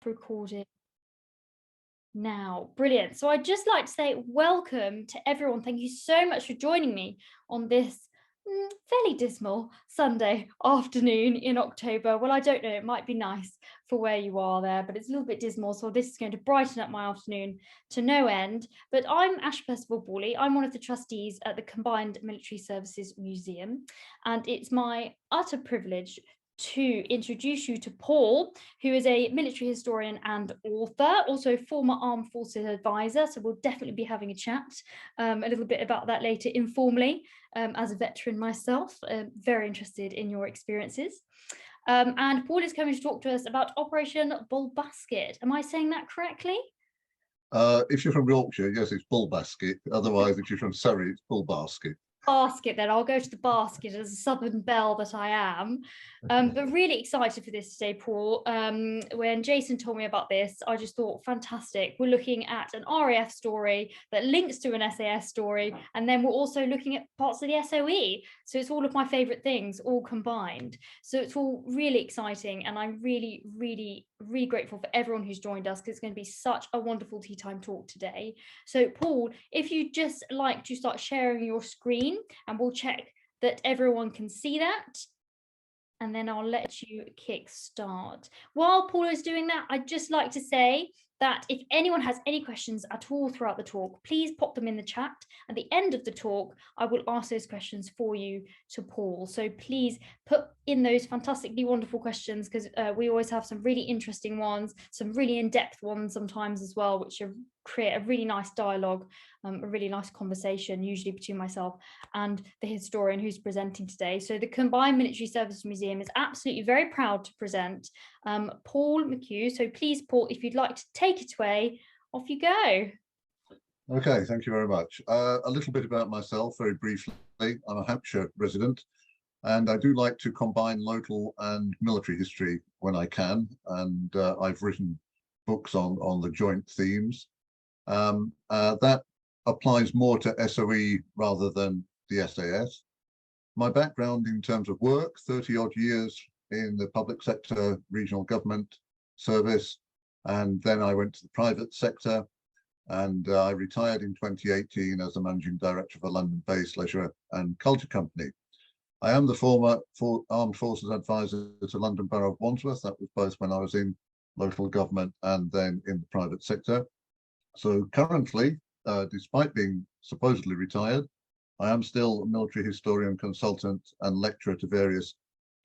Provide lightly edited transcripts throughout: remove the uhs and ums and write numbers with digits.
Recording now. Brilliant. So I'd just like to say welcome to everyone. Thank you so much for joining me on this fairly dismal Sunday afternoon in October. Well, I don't know, it might be nice for where you are there, but it's a little bit dismal, so this is going to brighten up my afternoon to no end. But I'm Ash Percival-Bawley. I'm one of the trustees at the Combined Military Services Museum, and it's my utter privilege to introduce you to Paul, who is a military historian and author, also former Armed Forces advisor. So we'll definitely be having a chat a little bit about that later informally. As a veteran myself, very interested in your experiences. And Paul is coming to talk to us about Operation Bulbasket. Am I saying that correctly? If you're from Yorkshire, yes, it's Bulbasket. Otherwise, if you're from Surrey, it's Bulbasket. Basket, then I'll go to the basket as a Southern belle that I am. But really excited for this today, Paul. When Jason told me about this, I just thought, fantastic. We're looking at an RAF story that links to an SAS story, and then we're also looking at parts of the SOE. So it's all of my favorite things all combined. So it's all really exciting, and I'm really, really, really grateful for everyone who's joined us, because it's going to be such a wonderful tea time talk today. So Paul, if you just like to start sharing your screen, and we'll check that everyone can see that, and then I'll let you kick start. While Paul is doing that, I'd just like to say that if anyone has any questions at all throughout the talk, please pop them in the chat. At the end of the talk, I will ask those questions for you to Paul. So please put in those fantastically wonderful questions, because we always have some really interesting ones, some really in-depth ones sometimes as well, which create a really nice dialogue, a really nice conversation, usually between myself and the historian who's presenting today. So the Combined Military Services Museum is absolutely very proud to present Paul McCue. So please, Paul, if you'd like to take it away, off you go. Okay, thank you very much. A little bit about myself, very briefly. I'm a Hampshire resident, and I do like to combine local and military history when I can, and I've written books on the joint themes. That applies more to SOE rather than the SAS. My background in terms of work, 30-odd years in the public sector, regional government service, and then I went to the private sector, and I retired in 2018 as the managing director of a London-based leisure and culture company. I am the former Armed Forces advisor to London Borough of Wandsworth. That was both when I was in local government and then in the private sector. So currently, despite being supposedly retired, I am still a military historian, consultant, and lecturer to various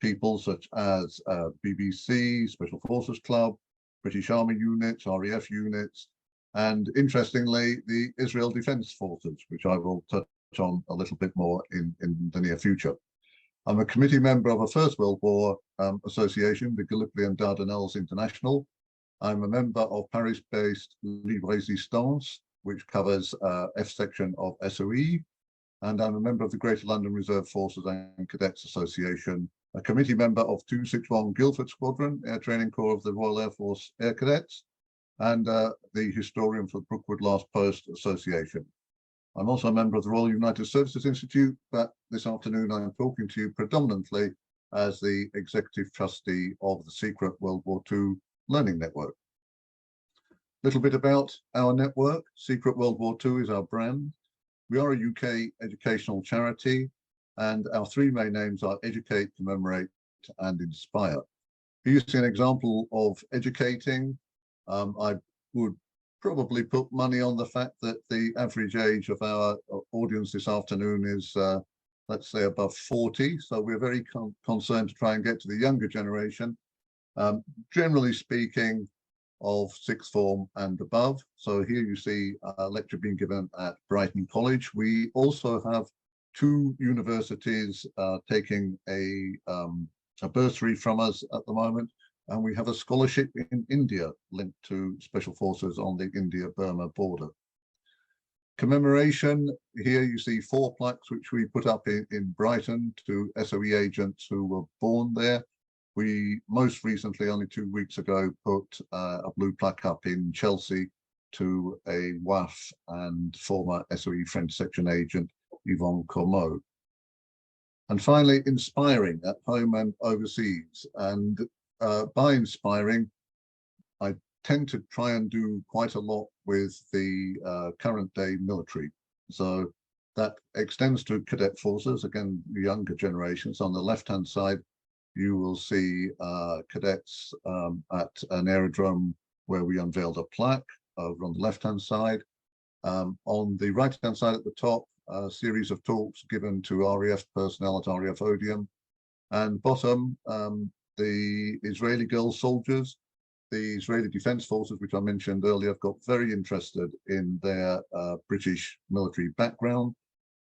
people such as BBC, Special Forces Club, British Army units, RAF units, and interestingly, the Israel Defence Forces, which I will touch on a little bit more in the near future. I'm a committee member of a First World War association, the Gallipoli and Dardanelles International. I'm a member of Paris-based Livre Resistance, which covers F section of SOE, and I'm a member of the Greater London Reserve Forces and Cadets Association, a committee member of 261 Guildford Squadron, Air Training Corps of the Royal Air Force Air Cadets, and the historian for the Brookwood Last Post Association. I'm also a member of the Royal United Services Institute, but this afternoon I'm talking to you predominantly as the executive trustee of the Secret WW2 Learning Network. A little bit about our network. Secret WW2 is our brand. We are a UK educational charity, and our three main aims are educate, commemorate, and inspire. Here you see an example of educating. I would probably put money on the fact that the average age of our audience this afternoon is, let's say, above 40. So we're very concerned to try and get to the younger generation, generally speaking, of sixth form and above. So here you see a lecture being given at Brighton College. We also have two universities taking a bursary from us at the moment, and we have a scholarship in India linked to Special Forces on the India-Burma border. Commemoration, here you see 4 plaques which we put up in Brighton to SOE agents who were born there. We most recently, only 2 weeks ago, put a blue plaque up in Chelsea to a WAF and former SOE French section agent, Yvonne Cormeau. And finally, inspiring at home and overseas. And by inspiring, I tend to try and do quite a lot with the current day military. So that extends to cadet forces, again, the younger generations. On the left-hand side, you will see cadets at an aerodrome where we unveiled a plaque over on the left-hand side. On the right-hand side at the top, a series of talks given to RAF personnel at RAF Odium. And bottom, the Israeli girl soldiers, the Israeli Defense Forces, which I mentioned earlier, have got very interested in their British military background.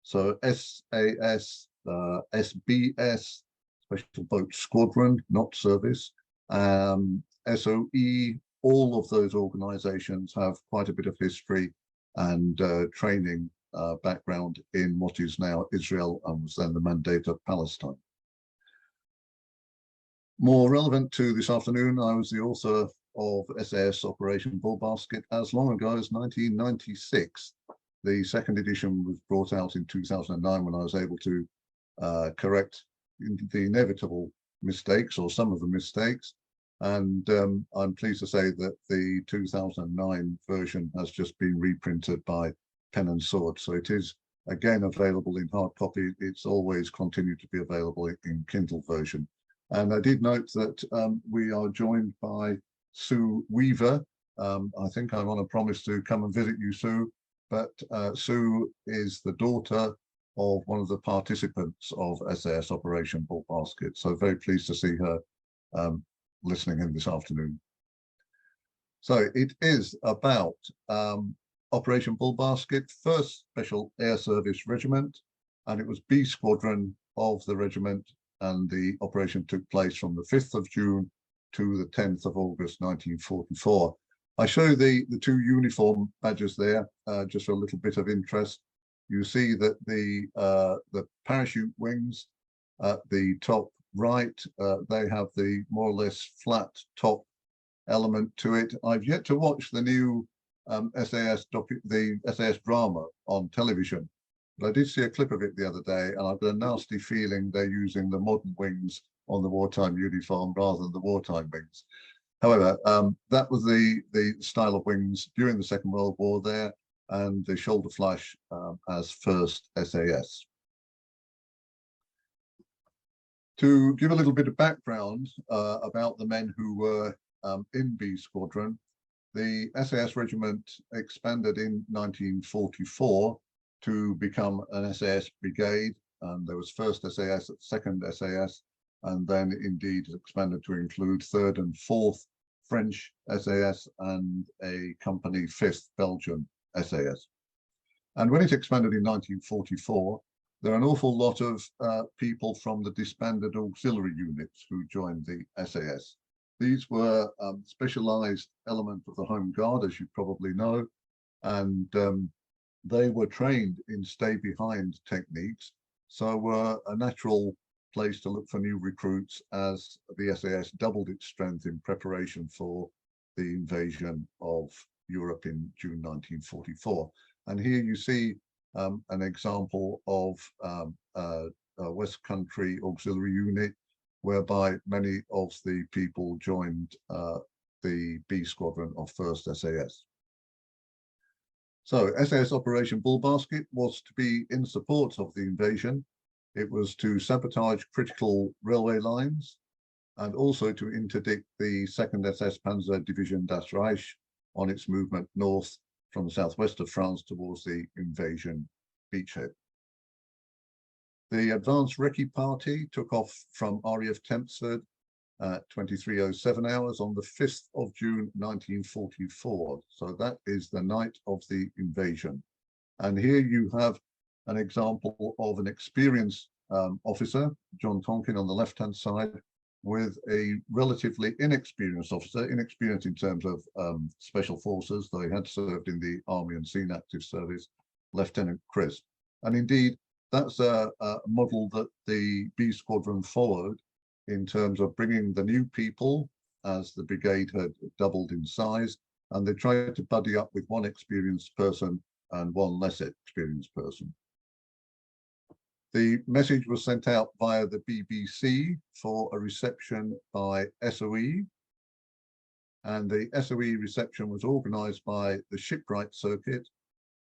So SAS, SBS, Special Boat Squadron, not service, SOE, all of those organizations have quite a bit of history and training background in what is now Israel and was then the Mandate of Palestine. More relevant to this afternoon, I was the author of SAS Operation Bulbasket as long ago as 1996. The second edition was brought out in 2009 when I was able to correct the inevitable mistakes, or some of the mistakes. And I'm pleased to say that the 2009 version has just been reprinted by Pen and Sword. So it is again available in hard copy. It's always continued to be available in Kindle version. And I did note that we are joined by Sue Weaver. I think I'm on a promise to come and visit you, Sue, but Sue is the daughter of one of the participants of SAS Operation Bulbasket. So very pleased to see her listening in this afternoon. So it is about Operation Bulbasket, 1st Special Air Service Regiment, and it was B Squadron of the regiment, and the operation took place from the 5th of June to the 10th of August 1944. I show the two uniform badges there just for a little bit of interest. You see that the parachute wings at the top right, they have the more or less flat top element to it. I've yet to watch the new SAS drama on television, but I did see a clip of it the other day, and I've got a nasty feeling they're using the modern wings on the wartime uniform rather than the wartime wings. However, that was the style of wings during the Second World War there, and the shoulder flash as 1st SAS. To give a little bit of background about the men who were in B Squadron, the SAS regiment expanded in 1944 to become an SAS brigade. There was 1st SAS, 2nd SAS, and then indeed expanded to include 3rd and 4th French SAS and a company 5th Belgian SAS. And when it expanded in 1944, there are an awful lot of people from the disbanded auxiliary units who joined the SAS. These were specialized elements of the Home Guard, as you probably know, and they were trained in stay-behind techniques, so were a natural place to look for new recruits as the SAS doubled its strength in preparation for the invasion of Europe in June 1944. And here you see an example of a West Country auxiliary unit, whereby many of the people joined the B Squadron of 1st SAS. So SAS Operation Bulbasket was to be in support of the invasion. It was to sabotage critical railway lines and also to interdict the 2nd SS Panzer Division Das Reich on its movement north from the southwest of France towards the invasion beachhead. The advanced recce party took off from RAF Tempsford at 23:07 hours on the 5th of June 1944. So that is the night of the invasion. And here you have an example of an experienced officer, John Tonkin on the left-hand side, with a relatively inexperienced officer, inexperienced in terms of special forces, though he had served in the Army and Seen Active Service, Lieutenant Crisp. And indeed, that's a model that the B Squadron followed in terms of bringing the new people as the brigade had doubled in size, and they tried to buddy up with one experienced person and one less experienced person. The message was sent out via the BBC for a reception by SOE, And the SOE reception was organized by the shipwright circuit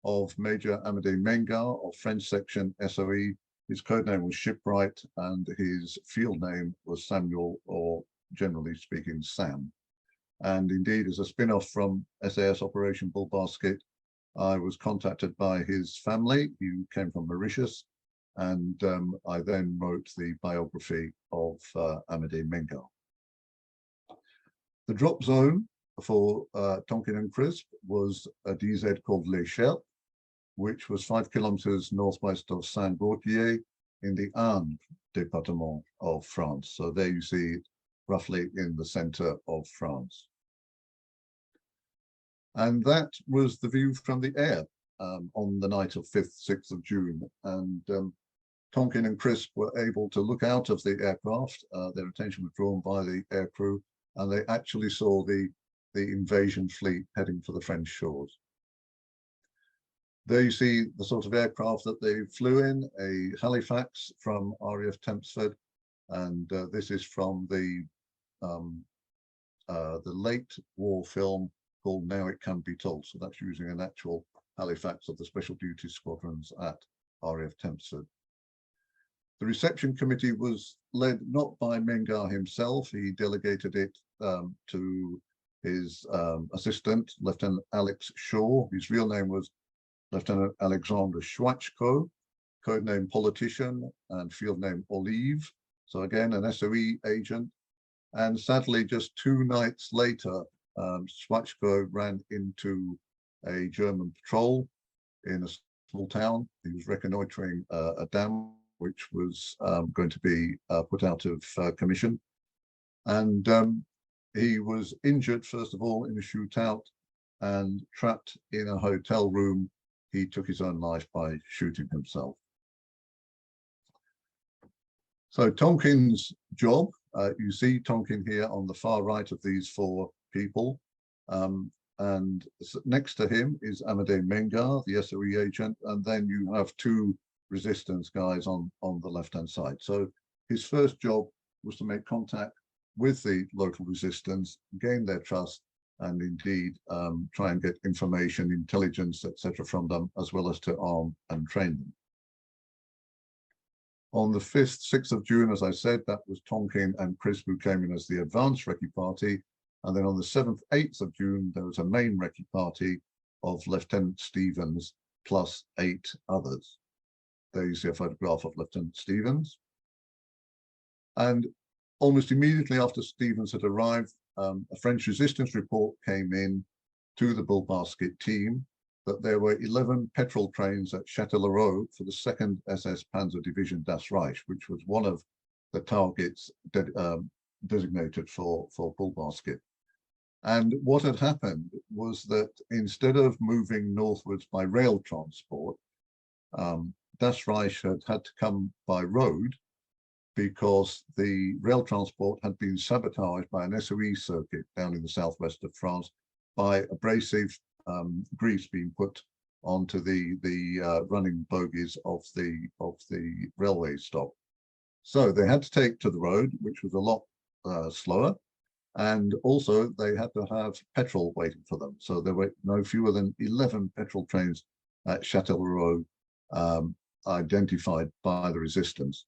of Major Amédée Mengar of French section SOE. His code name was Shipwright and his field name was Samuel, or generally speaking, Sam. And indeed, as a spin-off from SAS Operation Bulbasket, I was contacted by his family, who came from Mauritius, and I then wrote the biography of Amédée Mengar. The drop zone for Tonkin and Crisp was a DZ called l'Echelle, which was 5 kilometers northwest of Saint-Gaultier in the Ain department of France. So there you see it roughly in the center of France. And that was the view from the air on the night of 5th, 6th of June. And Tonkin and Crisp were able to look out of the aircraft. Their attention was drawn by the aircrew, and they actually saw the invasion fleet heading for the French shores. There you see the sort of aircraft that they flew in, a Halifax from RAF Tempsford, and this is from the late war film called Now It Can Be Told. So that's using an actual Halifax of the Special Duties Squadrons at RAF Tempsford. The reception committee was led not by Mengar himself. He delegated it to his assistant, Lieutenant Alex Shaw. His real name was Lieutenant Alexander Schwachko, codename Politician and field name Olive. So again, an SOE agent. And sadly, just 2 nights later, Schwachko ran into a German patrol in a small town. He was reconnoitering a dam which was going to be put out of commission. And he was injured, first of all, in a shootout, and trapped in a hotel room. He took his own life by shooting himself. So Tonkin's job, you see Tonkin here on the far right of these 4 people. And next to him is Amédée Mengar, the SOE agent, and then you have 2 resistance guys on the left-hand side. So his first job was to make contact with the local resistance, gain their trust, and indeed try and get information, intelligence, etc. from them, as well as to arm and train them. On the 5th, 6th of June, as I said, that was Tonkin and Crisp who came in as the advance recce party. And then on the 7th, 8th of June, there was a main recce party of Lieutenant Stevens plus 8 others. There you see a photograph of Lieutenant Stevens. And almost immediately after Stevens had arrived, a French resistance report came in to the Bulbasket team that there were 11 petrol trains at Châtellerault for the 2nd SS Panzer Division Das Reich, which was one of the targets designated for Bulbasket. And what had happened was that instead of moving northwards by rail transport, Das Reich had to come by road, because the rail transport had been sabotaged by an SOE circuit down in the southwest of France by abrasive grease being put onto the running bogies of the railway stop. So they had to take to the road, which was a lot slower, and also they had to have petrol waiting for them. So there were no fewer than 11 petrol trains at Châtellerault identified by the resistance.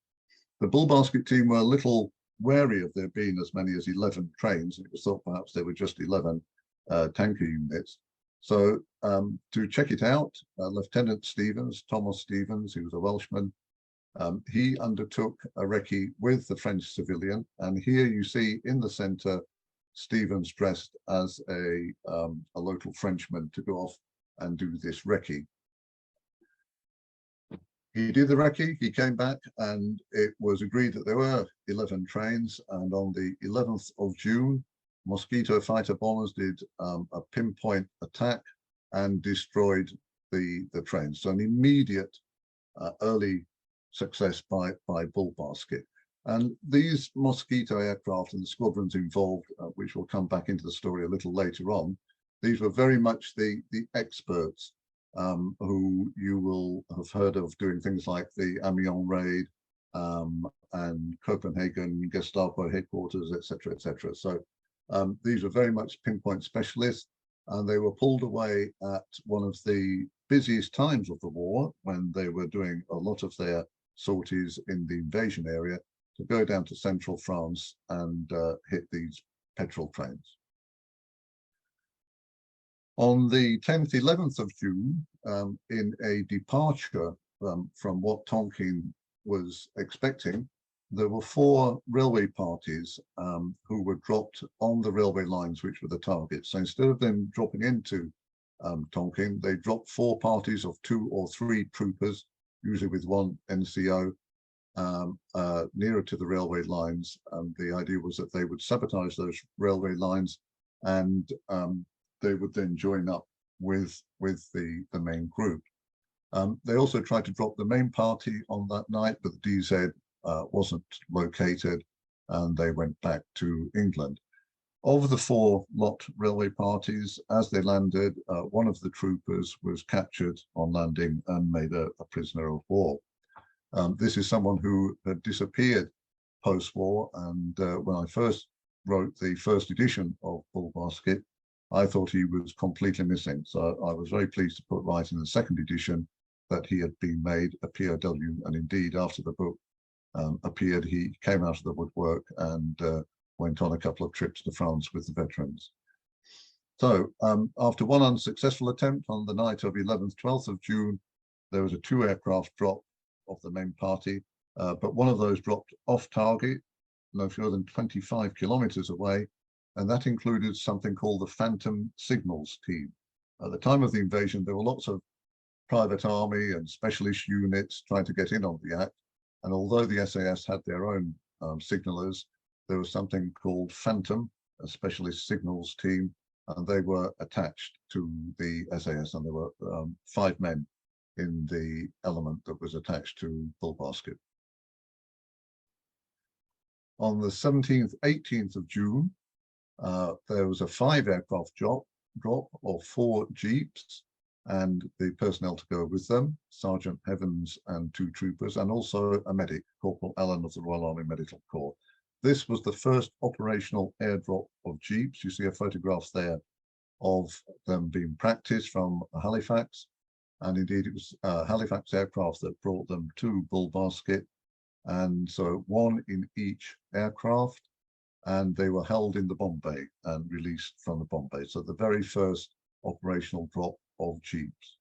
The Bulbasket team were a little wary of there being as many as 11 trains. It was thought perhaps there were just 11 tanker units. So to check it out, Lieutenant Stevens, Thomas Stevens, who was a Welshman, he undertook a recce with the French civilian. And here you see in the center, Stevens dressed as a local Frenchman to go off and do this recce. He did the recce, he came back, and it was agreed that there were 11 trains. And on the 11th of June, Mosquito fighter bombers did a pinpoint attack and destroyed the trains. So an immediate early success by Bulbasket. And these Mosquito aircraft and the squadrons involved, which will come back into the story a little later on, these were very much the experts who you will have heard of doing things like the Amiens raid and Copenhagen Gestapo headquarters, etc., etc. So These were very much pinpoint specialists, and they were pulled away at one of the busiest times of the war, when they were doing a lot of their sorties in the invasion area, to go down to central France and hit these petrol trains. On the 10th, 11th of June, in a departure from what Tonkin was expecting, there were 4 railway parties who were dropped on the railway lines, which were the targets. So instead of them dropping into Tonkin, they dropped 4 parties of 2 or 3 troopers, usually with 1 NCO, nearer to the railway lines. The idea was that they would sabotage those railway lines, and they would then join up with the main group. They also tried to drop the main party on that night, but the DZ wasn't located, and they went back to England. Of the 4 lot railway parties, as they landed, one of the troopers was captured on landing and made a prisoner of war. This is someone who had disappeared post-war, and when I first wrote the first edition of Bulbasket, I thought he was completely missing. So I was very pleased to put right in the second edition that he had been made a POW, and indeed after the book appeared, he came out of the woodwork and went on a couple of trips to France with the veterans. So after one unsuccessful attempt on the night of 11th, 12th of June, there was a 2 aircraft drop of the main party, but one of those dropped off target, no fewer than 25 kilometers away, and that included something called the Phantom Signals Team. At the time of the invasion, there were lots of private army and specialist units trying to get in on the act, and although the SAS had their own signalers, there was something called Phantom, a specialist signals team, and they were attached to the SAS, and there were 5 men in the element that was attached to Bulbasket. On the 17th, 18th of June, there was a 5 aircraft drop of 4 jeeps and the personnel to go with them, Sergeant Heavens and 2 troopers, and also a medic, Corporal Allen of the Royal Army Medical Corps. This was the first operational airdrop of jeeps. You see a photograph there of them being practiced from Halifax, and indeed it was Halifax aircraft that brought them to Bulbasket, and so 1 in each aircraft, and they were held in the bomb bay and released from the bomb bay. So the very first operational drop of jeeps.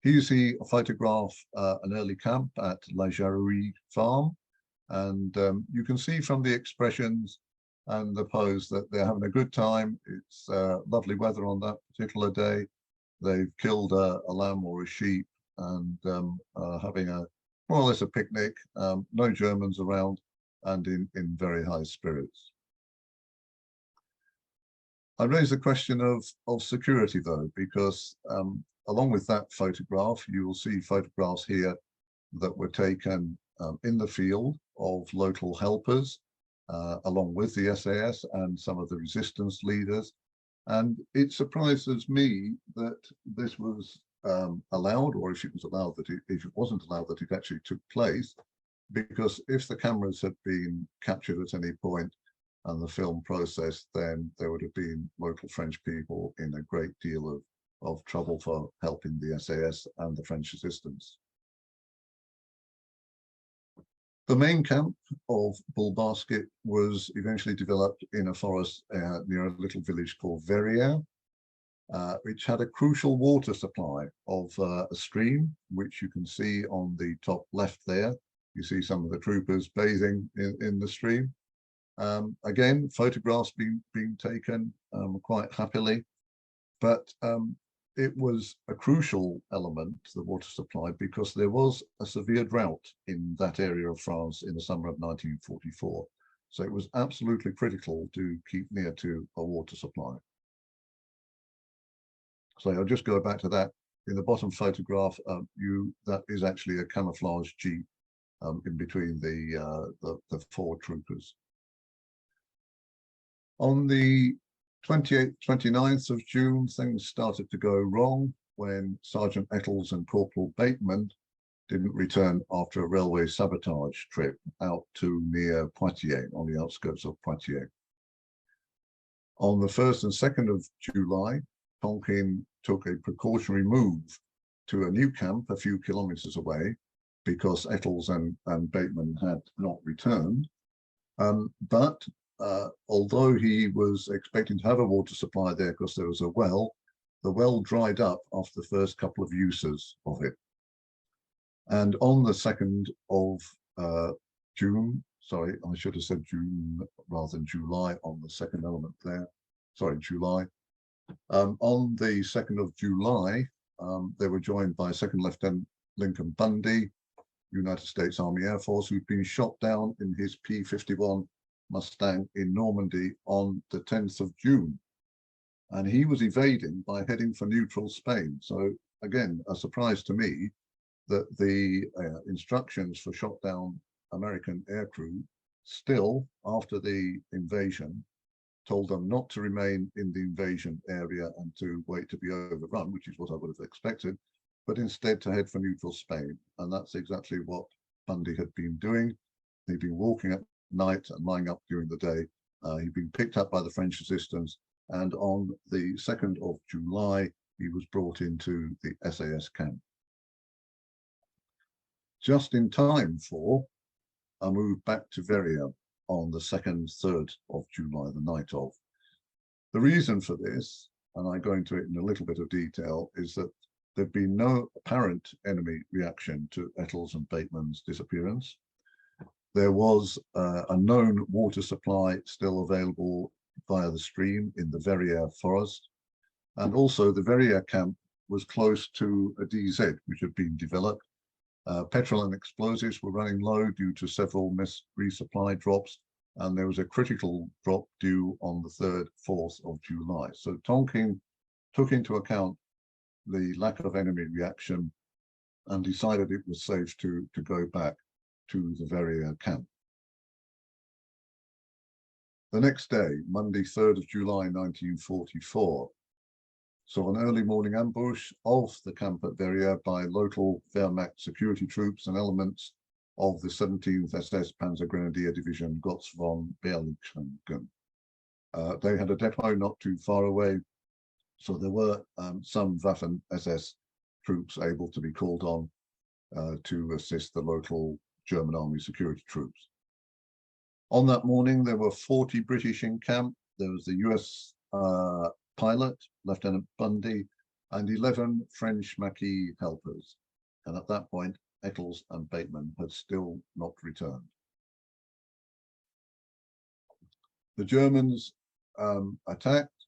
Here you see a photograph, an early camp at La Jarrerie farm, and you can see from the expressions and the pose that they're having a good time. It's lovely weather on that particular day. They've killed a lamb or a sheep and having a more or less a picnic, no Germans around, and in very high spirits. I raise the question of security though, because along with that photograph, you will see photographs here that were taken in the field of local helpers, along with the SAS and some of the resistance leaders. And it surprises me that this was allowed, or if it was allowed, that if it wasn't allowed, that it actually took place, because if the cameras had been captured at any point and the film processed, then there would have been local French people in a great deal of trouble for helping the SAS and the French resistance. The main camp of Bulbasket was eventually developed in a forest near a little village called Verrières, which had a crucial water supply of a stream, which you can see on the top left there. You see some of the troopers bathing in the stream. Again, photographs being taken quite happily, but it was a crucial element, the water supply, because there was a severe drought in that area of France in the summer of 1944. So it was absolutely critical to keep near to a water supply. So I'll just go back to that. In the bottom photograph, that is actually a camouflage jeep in between the 4 troopers. On the 28th, 29th of June, things started to go wrong when Sergeant Ettles and Corporal Bateman didn't return after a railway sabotage trip out to near Poitiers, on the outskirts of Poitiers. On the 1st and 2nd of July, Tonkin took a precautionary move to a new camp a few kilometers away because Eccles and Bateman had not returned. But although he was expecting to have a water supply there because there was a well, the well dried up after the first couple of uses of it. And on the 2nd of June, sorry, I should have said June rather than July on the second element there. Sorry, July. On the 2nd of July, they were joined by Second Lieutenant Lincoln Bundy, United States Army Air Force, who'd been shot down in his P-51 Mustang in Normandy on the 10th of June. And he was evading by heading for neutral Spain. So again, a surprise to me that the instructions for shot down American aircrew still, after the invasion, told them not to remain in the invasion area and to wait to be overrun, which is what I would have expected, but instead to head for neutral Spain. And that's exactly what Bundy had been doing. He'd been walking at night and lying up during the day. He'd been picked up by the French resistance, and on the 2nd of July, he was brought into the SAS camp. Just in time for a move back to Veria on the 2nd, 3rd of July, the night of. The reason for this, and I go into it in a little bit of detail, is that there'd been no apparent enemy reaction to Eccles and Bateman's disappearance. There was a known water supply still available via the stream in the Verrières forest. And also the Verrières camp was close to a DZ, which had been developed. Petrol and explosives were running low due to several missed resupply drops, and there was a critical drop due on the 3rd, 4th of July. So Tonkin took into account the lack of enemy reaction and decided it was safe to go back to the Verrières camp. The next day, Monday, 3rd of July, 1944, saw an early morning ambush of the camp at Verrières by local Wehrmacht security troops and elements of the 17th SS Panzer Grenadier Division Gotz von Berlichingen. They had a depot not too far away, so there were some Waffen SS troops able to be called on to assist the local German Army security troops. On that morning, there were 40 British in camp. There was the US pilot, Lieutenant Bundy, and 11 French Maquis helpers. And at that point, Eccles and Bateman had still not returned. The Germans attacked.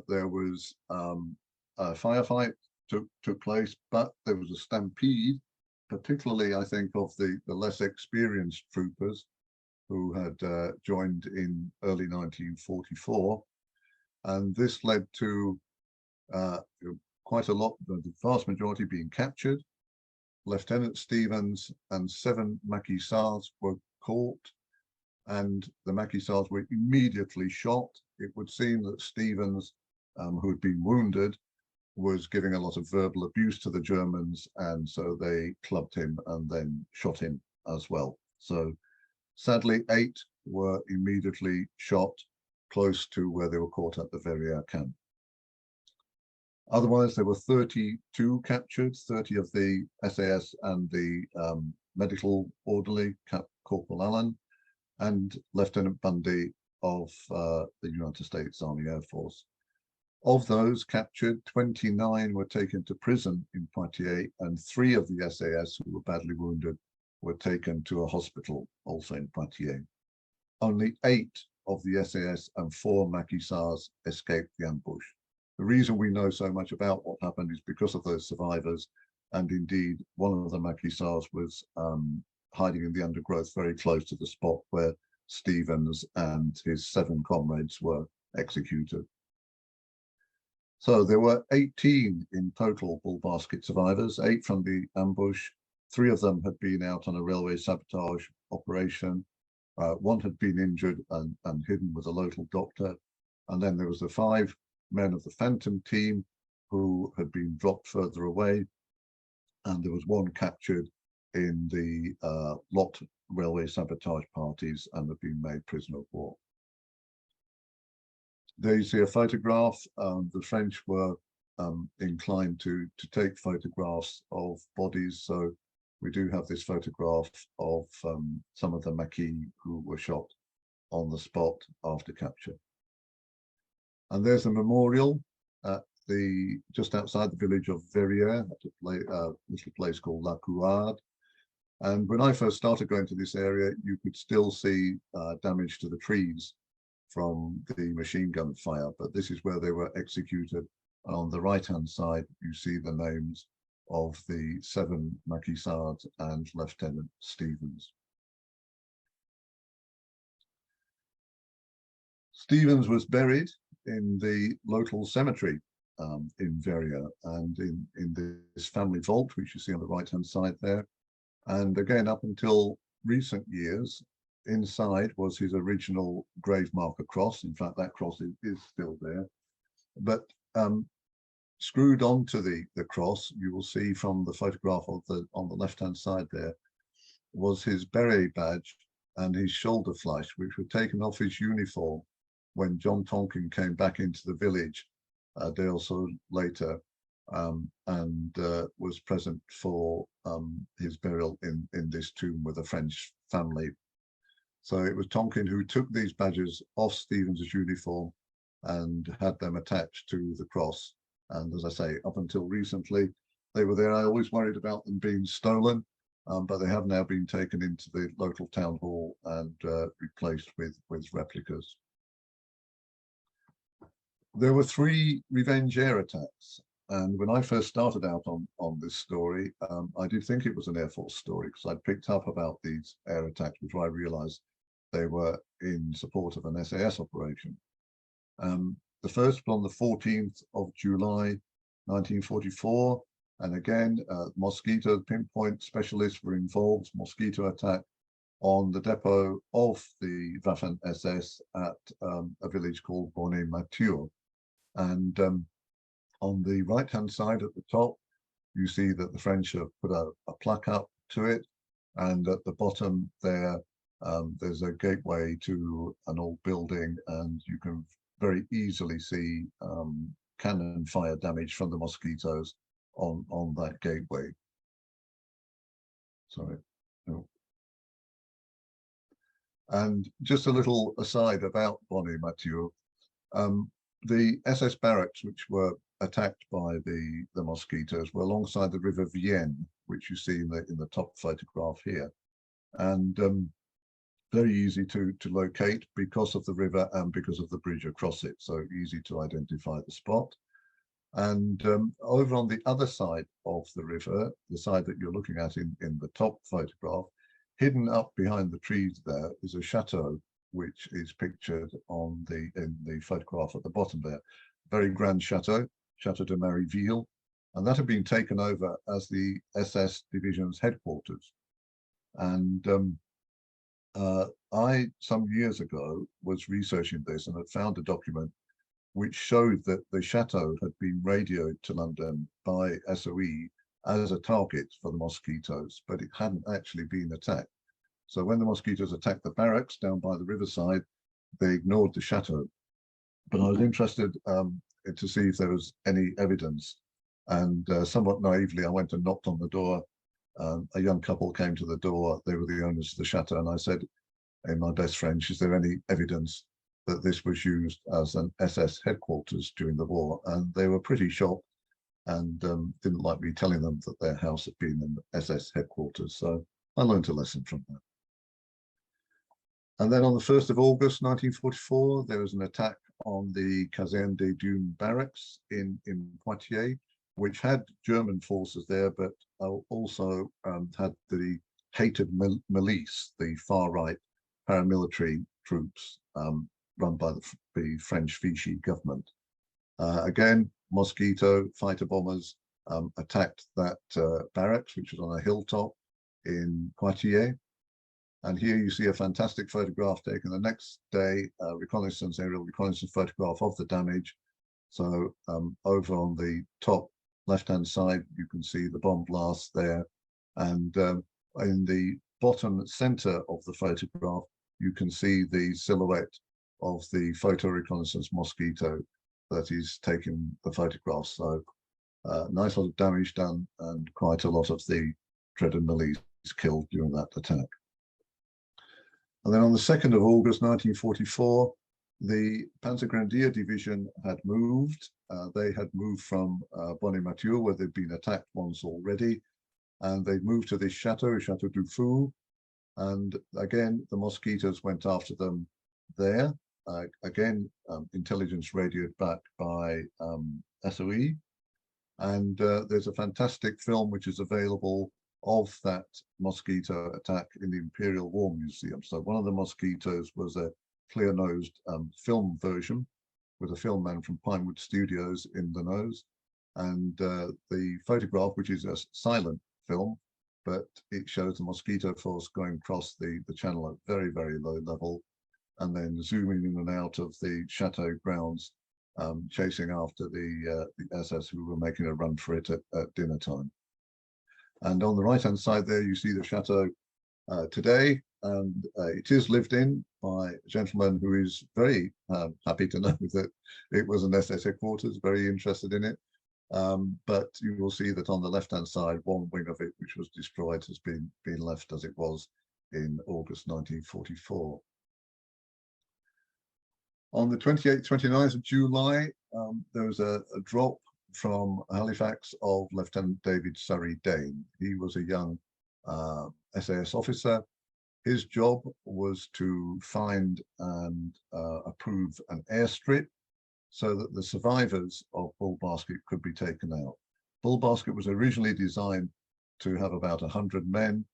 There was a firefight took place, but there was a stampede, particularly, I think, of the less experienced troopers who had joined in early 1944. And this led to quite a lot, the vast majority being captured. Lieutenant Stevens and 7 Maquisards were caught, and the Maquisards were immediately shot. It would seem that Stevens, who had been wounded, was giving a lot of verbal abuse to the Germans, and so they clubbed him and then shot him as well. So sadly, 8 were immediately shot close to where they were caught at the Verrières camp. Otherwise, there were 32 captured, 30 of the SAS and the medical orderly, Corporal Allen, and Lieutenant Bundy of the United States Army Air Force. Of those captured, 29 were taken to prison in Poitiers, and 3 of the SAS who were badly wounded were taken to a hospital, also in Poitiers. Only 8 of the SAS and 4 Maquisards escaped the ambush. The reason we know so much about what happened is because of those survivors, and indeed one of the Maquisards was hiding in the undergrowth very close to the spot where Stevens and his 7 comrades were executed. So there were 18 in total Bulbasket survivors, 8 from the ambush. 3 of them had been out on a railway sabotage operation. 1 had been injured and hidden with a local doctor. And then there was the 5 men of the Phantom team who had been dropped further away. And there was 1 captured in the Lot railway sabotage parties and had been made prisoner of war. There you see a photograph. The French were inclined to take photographs of bodies, so we do have this photograph of some of the maquis who were shot on the spot after capture. And there's a memorial at just outside the village of Verrières, at a little place called La Couade. And when I first started going to this area, you could still see damage to the trees from the machine gun fire, but this is where they were executed. And on the right-hand side, you see the names of the 7 maquisards and Lieutenant Stevens. Stevens was buried in the local cemetery in Verrières, and in this family vault, which you see on the right-hand side there. And again, up until recent years, inside was his original grave marker cross. In fact, that cross is still there. But screwed onto the cross, you will see from the photograph of on the left-hand side there, was his beret badge and his shoulder flash, which were taken off his uniform when John Tonkin came back into the village a day or so later, and was present for his burial in this tomb with a French family. So it was Tonkin who took these badges off Stevens's uniform and had them attached to the cross. And as I say, up until recently, they were there. I always worried about them being stolen, but they have now been taken into the local town hall and replaced with replicas. There were 3 revenge air attacks. And when I first started out on this story, I did think it was an Air Force story, because I'd picked up about these air attacks before I realized they were in support of an SAS operation. The first on the 14th of July, 1944. And again, mosquito pinpoint specialists were involved, mosquito attack on the depot of the Waffen SS at a village called Bonnet-Mathieu. And on the right-hand side at the top, you see that the French have put a plaque up to it. And at the bottom there, there's a gateway to an old building, and you can very easily see cannon fire damage from the mosquitoes on that gateway. Sorry. No. And just a little aside about Bonnet-Mathieu, the SS barracks, which were attacked by the mosquitoes, were alongside the River Vienne, which you see in the top photograph here, and very easy to locate because of the river and because of the bridge across it, so easy to identify the spot. And over on the other side of the river, the side that you're looking at in the top photograph, hidden up behind the trees there is a chateau, which is pictured in the photograph at the bottom there. Very grand chateau, Chateau de Marieville, and that had been taken over as the SS division's headquarters. And I, some years ago, was researching this and had found a document which showed that the chateau had been radioed to London by SOE as a target for the mosquitoes, but it hadn't actually been attacked. So when the mosquitoes attacked the barracks down by the riverside, they ignored the chateau. But I was interested to see if there was any evidence. And somewhat naively, I went and knocked on the door. A young couple came to the door. They were the owners of the chateau. And I said, in my best French, is there any evidence that this was used as an SS headquarters during the war? And they were pretty shocked and didn't like me telling them that their house had been an SS headquarters. So I learned a lesson from that. And then on the 1st of August 1944, there was an attack on the Caserne des Dunes barracks in Poitiers, which had German forces there, but also had the hated milice, the far-right paramilitary troops run by the French Vichy government. Again, Mosquito fighter bombers attacked that barracks, which was on a hilltop in Poitiers. And here you see a fantastic photograph taken the next day, aerial reconnaissance photograph of the damage. So over on the top left-hand side, you can see the bomb blast there. And in the bottom center of the photograph, you can see the silhouette of the photo reconnaissance Mosquito that is taking the photographs. So nice lot of damage done, and quite a lot of the dreaded Malays killed during that attack. And then on the 2nd of August 1944, the Panzergrenadier Division had moved. They had moved from Bonnet-Mathieu, where they'd been attacked once already, and they'd moved to this chateau, Chateau du Fou. And again, the Mosquitoes went after them there. Again, intelligence radioed back by SOE. And there's a fantastic film which is available of that Mosquito attack in the Imperial War Museum. So one of the Mosquitoes was a clear-nosed film version with a film man from Pinewood Studios in the nose. And the photograph, which is a silent film, but it shows the Mosquito force going across the channel at very, very low level, and then zooming in and out of the chateau grounds, chasing after the SS who were making a run for it at dinner time. And on the right-hand side there, you see the chateau today, and it is lived in by a gentleman who is very happy to know that it was an SS headquarters, very interested in it. But you will see that on the left-hand side, one wing of it, which was destroyed, has been left as it was in August 1944. On the 28th, 29th of July, there was a drop from Halifax of Lieutenant David Surrey Dane. He was a young SAS officer. His job was to find and approve an airstrip so that the survivors of Bulbasket could be taken out. Bulbasket was originally designed to have about 100 men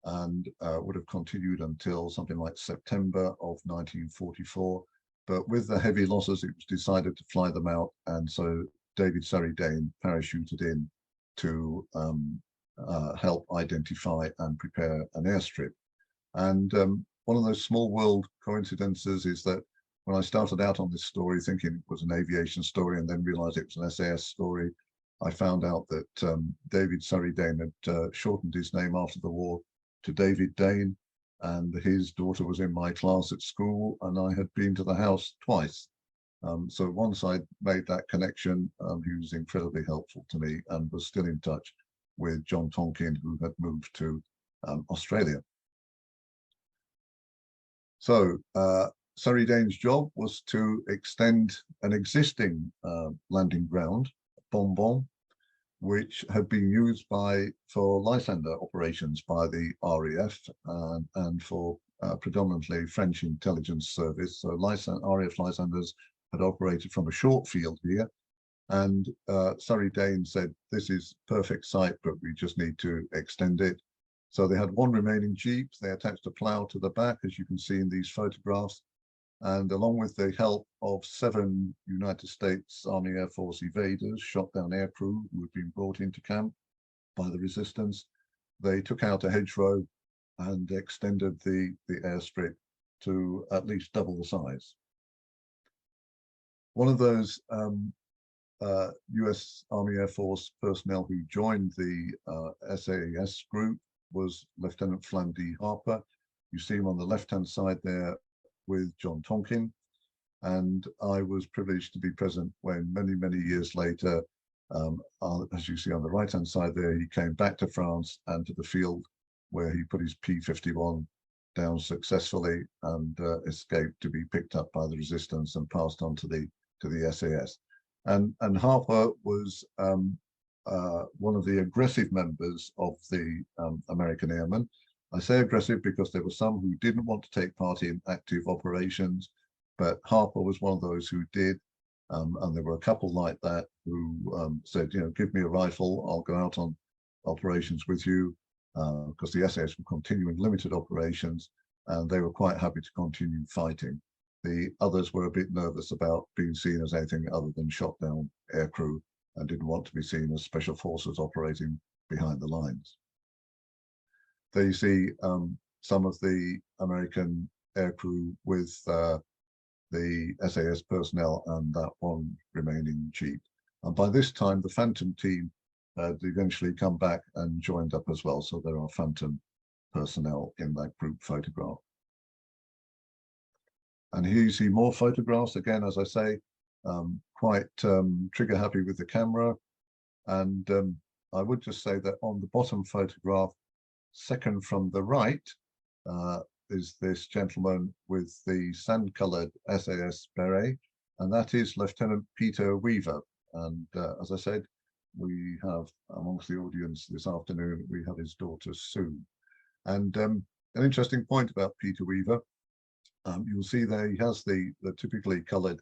and would have continued until something like September of 1944. But with the heavy losses, it was decided to fly them out. And so David Surrey Dane parachuted in to help identify and prepare an airstrip. And one of those small world coincidences is that when I started out on this story thinking it was an aviation story and then realized it was an SAS story, I found out that David Surrey Dane had shortened his name after the war to David Dane, and his daughter was in my class at school, and I had been to the house twice. So once I made that connection, he was incredibly helpful to me and was still in touch with John Tonkin, who had moved to Australia. So Surrey Dane's job was to extend an existing landing ground, Bonbon, which had been used for Lysander operations by the RAF and for predominantly French intelligence service. So RAF Lysanders had operated from a short field here, and Surrey Dane said, this is perfect site, but we just need to extend it. So they had one remaining Jeep. They attached a plow to the back, as you can see in these photographs. And along with the help of 7 United States Army Air Force evaders, shot down aircrew who had been brought into camp by the resistance, they took out a hedgerow and extended the airstrip to at least double the size. One of those US Army Air Force personnel who joined the SAS group was Lieutenant Flam D. Harper. You see him on the left-hand side there with John Tonkin, and I was privileged to be present when many, many years later, as you see on the right-hand side there, he came back to France and to the field where he put his P-51 down successfully and escaped to be picked up by the resistance and passed on to the SAS. And Harper was one of the aggressive members of the American Airmen. I say aggressive because there were some who didn't want to take part in active operations, but Harper was one of those who did. And there were a couple like that who said, you know, give me a rifle, I'll go out on operations with you, because the SAS were continuing limited operations, and they were quite happy to continue fighting. The others were a bit nervous about being seen as anything other than shot down aircrew and didn't want to be seen as special forces operating behind the lines. There you see some of the American aircrew with the SAS personnel and that one remaining Jeep. And by this time, the Phantom team had eventually come back and joined up as well. So there are Phantom personnel in that group photograph. And here you see more photographs, again, as I say, quite trigger happy with the camera. And I would just say that on the bottom photograph, second from the right, is this gentleman with the sand-colored SAS beret, and that is Lieutenant Peter Weaver. And as I said, we have amongst the audience this afternoon, we have his daughter Sue. And an interesting point about Peter Weaver, you'll see there he has the typically coloured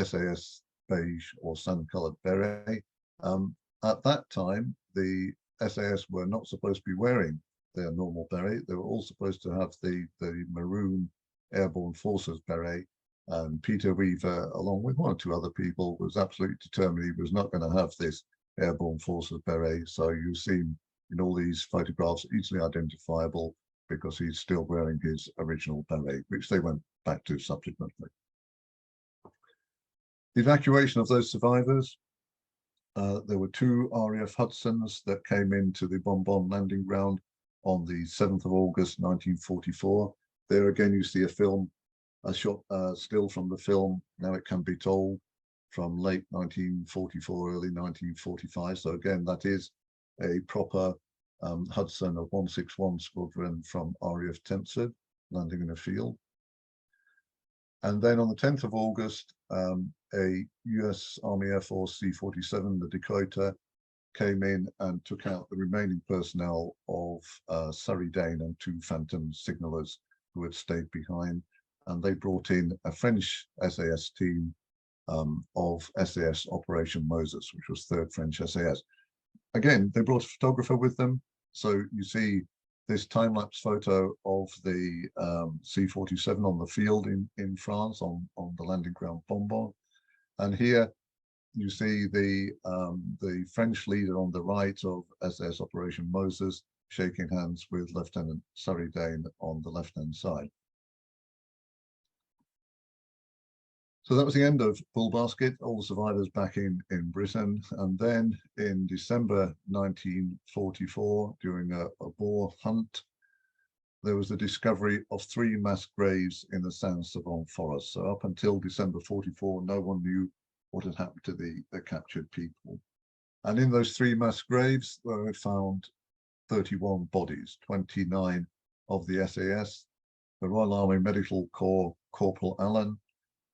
SAS beige or sun-coloured beret. At that time, the SAS were not supposed to be wearing their normal beret. They were all supposed to have the maroon Airborne Forces beret. And Peter Weaver, along with one or two other people, was absolutely determined he was not going to have this Airborne Forces beret. So you see him in all these photographs easily identifiable because he's still wearing his original beret, which they went back to subsequently. The evacuation of those survivors, there were 2 RAF Hudsons that came into the Bonbon landing ground on the 7th of August 1944. There again you see a film, a shot still from the film, Now It Can Be Told, from late 1944, early 1945. So again, that is a proper Hudson of 161 Squadron from RAF Tensor landing in a field. And then on the 10th of August, a US Army Air Force C-47, the Dakota, came in and took out the remaining personnel of Surrey Dane and 2 Phantom signalers who had stayed behind. And they brought in a French SAS team of SAS Operation Moses, which was 3rd French SAS. Again, they brought a photographer with them. So you see this time-lapse photo of the C-47 on the field in France on the landing ground Bonbon. And here you see the French leader on the right of SAS Operation Moses shaking hands with Lieutenant Surrey Dane on the left-hand side. So that was the end of Bulbasket, all the survivors back in Britain. And then in December 1944, during a boar hunt, there was the discovery of 3 mass graves in the Saint-Savant forest. So up until December 44, no one knew what had happened to the captured people. And in those 3 mass graves, they found 31 bodies, 29 of the SAS, the Royal Army Medical Corps Corporal Allen,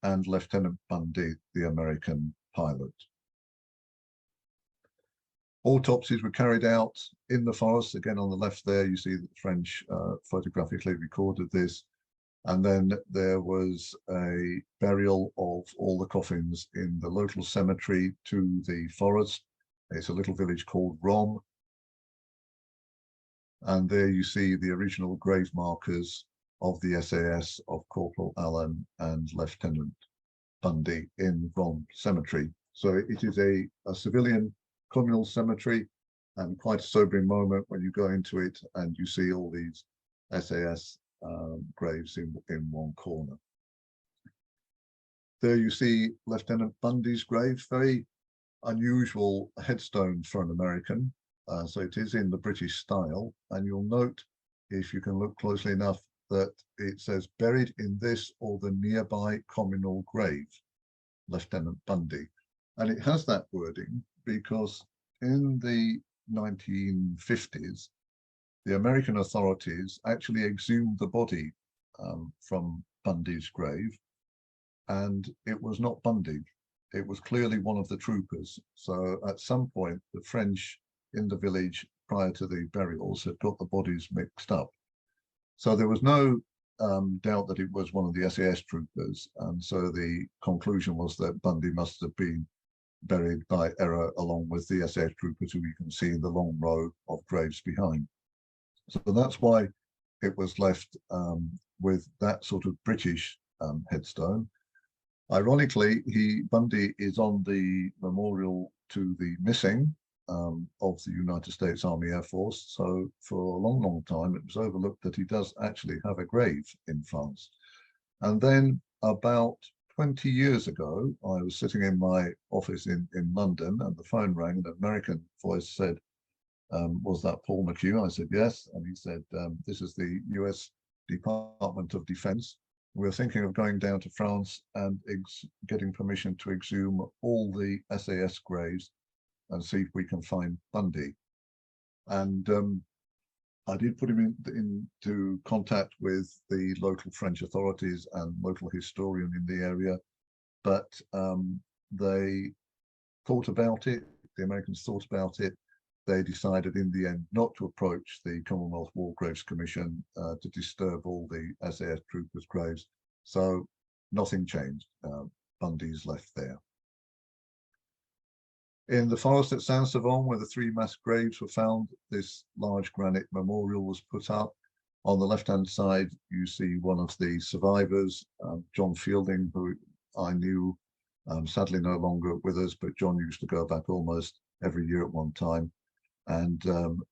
and Lieutenant Bundy, the American pilot. Autopsies were carried out in the forest. Again, on the left there, you see that the French photographically recorded this. And then there was a burial of all the coffins in the local cemetery to the forest. It's a little village called Rom. And there you see the original grave markers of the SAS of Corporal Allen and Lieutenant Bundy in Rom Cemetery. So it is a civilian communal cemetery, and quite a sobering moment when you go into it and you see all these SAS graves in one corner. There you see Lieutenant Bundy's grave, very unusual headstone for an American. So it is in the British style, and you'll note, if you can look closely enough, that it says buried in this or the nearby communal grave, Lieutenant Bundy. And it has that wording because in the 1950s, the American authorities actually exhumed the body from Bundy's grave, and it was not Bundy. It was clearly one of the troopers. So at some point, the French in the village prior to the burials had got the bodies mixed up. So there was no doubt that it was one of the SAS troopers. And so the conclusion was that Bundy must have been buried by error along with the SAS troopers who you can see in the long row of graves behind. So that's why it was left with that sort of British headstone. Ironically, Bundy is on the memorial to the missing of the United States Army Air Force. So for a long, long time, it was overlooked that he does actually have a grave in France. And then about 20 years ago, I was sitting in my office in London, and the phone rang, and an American voice said, was that Paul McCue? I said, yes. And he said, this is the US Department of Defense. we're thinking of going down to France and getting permission to exhume all the SAS graves and see if we can find Bundy. And I did put him into contact with the local French authorities and local historian in the area, but they thought about it, the Americans thought about it. They decided in the end not to approach the Commonwealth War Graves Commission to disturb all the SAS troopers' graves. So nothing changed. Bundy's left there. In the forest at Saint-Savon, where the 3 mass graves were found, this large granite memorial was put up. On the left-hand side, you see one of the survivors, John Fielding, who I knew, sadly no longer with us, but John used to go back almost every year at one time. And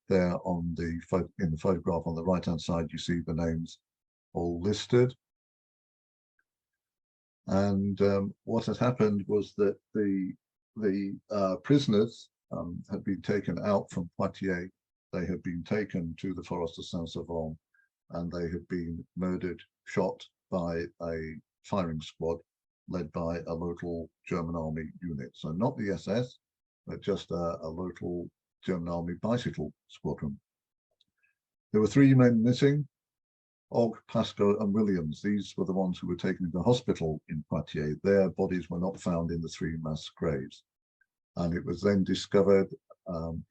there in the photograph on the right-hand side, you see the names all listed. And what had happened was that the prisoners had been taken out from Poitiers. They had been taken to the forest of Saint-Savon, and they had been murdered, shot by a firing squad led by a local German army unit. So not the SS, but just a local German army bicycle squadron. There were 3 men missing: Og, Pascoe and Williams. These were the ones who were taken to the hospital in Poitiers. Their bodies were not found in the 3 mass graves. And it was then discovered